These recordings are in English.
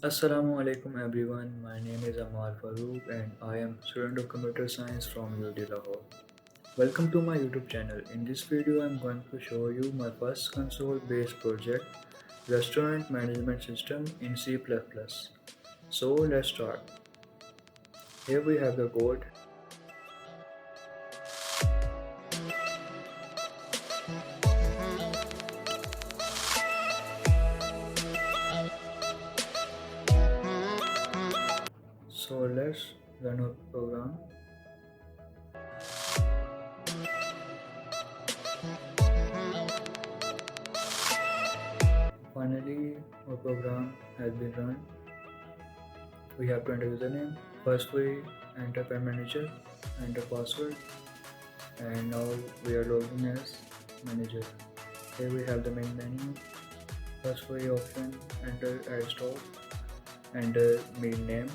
Assalamu alaikum everyone. My name is Ammar Farooq and I am student of computer science from UET Lahore. Welcome to my YouTube channel. In this video I am going to show you my first console based project, restaurant management system in C++. So let's start. Here we have the code. So let's run our program. Finally our program has been run. We have to enter username. First we enter pen manager, enter password, and now we are logging as manager. Here we have the main menu. First we option enter add stock, enter meal name,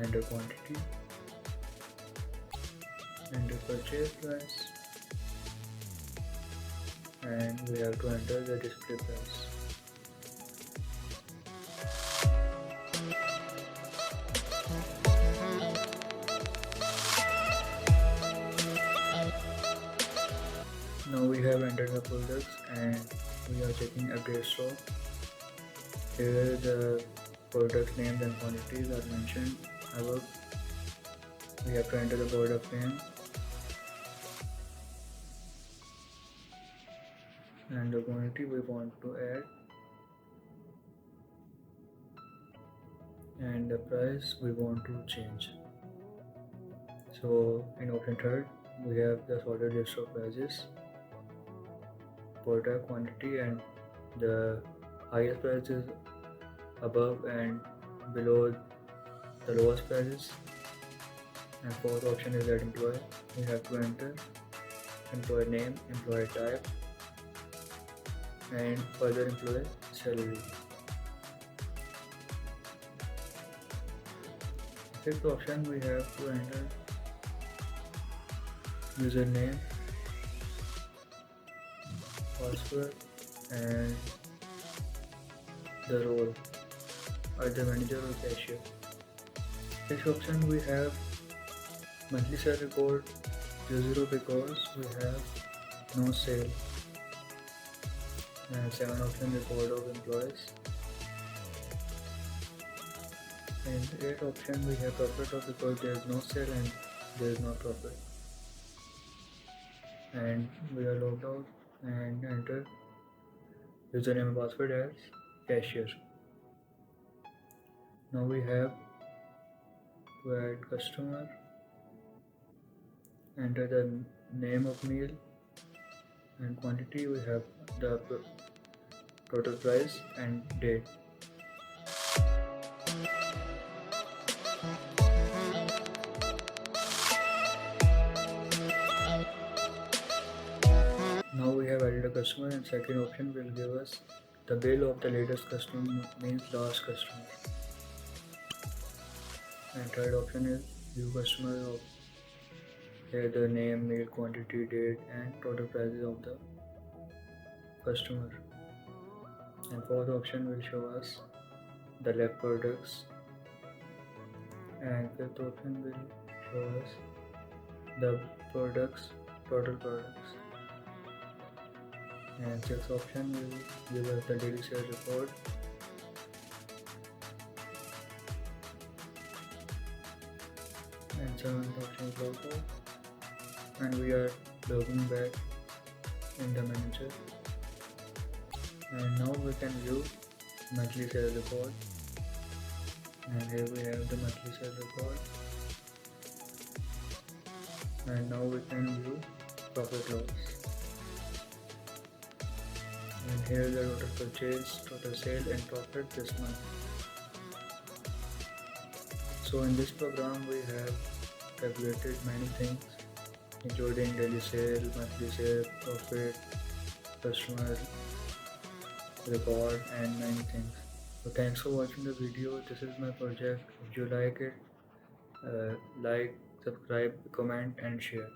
enter quantity, enter purchase price, and we have to enter the display price. Now we have entered the products and we are checking update stock. Here the product names and quantities are mentioned above. We have to enter the product name and the quantity we want to add and the price we want to change. So in option third we have the sorted list of prices, product quantity, and the highest price is above and below the lowest prices. And fourth option is add employee. We have to enter employee name, employee type, and further employee salary. Fifth option we have to enter username, password, and the role, either manager or cashier. Next option we have monthly sale report 00 because we have no sale. And seven option report of employees. And eight option we have profit of because there is no sale and there is no profit. And we are logged out and enter username and password as cashier. Now we have to add customer, enter the name of meal and quantity. We have the total price and date. Now we have added a customer and second option will give us the bill of the latest customer, means last customer. And third option is view customer of here the name, meal, quantity, date, and total prices of the customer. And fourth option will show us the left products. And fifth option will show us the products, total products. And sixth option will give us the daily sales report. And seventh option is logo. And we are logging back in the manager. And now we can view monthly sales report. And here we have the monthly sales report. And now we can view profit loss. And here the total purchase, total sale, and profit this month. So in this program we have calculated many things including daily sale, monthly sale, profit, customer record, and many things. So thanks for watching the video. This is my project. If you like it, like, subscribe, comment, and share.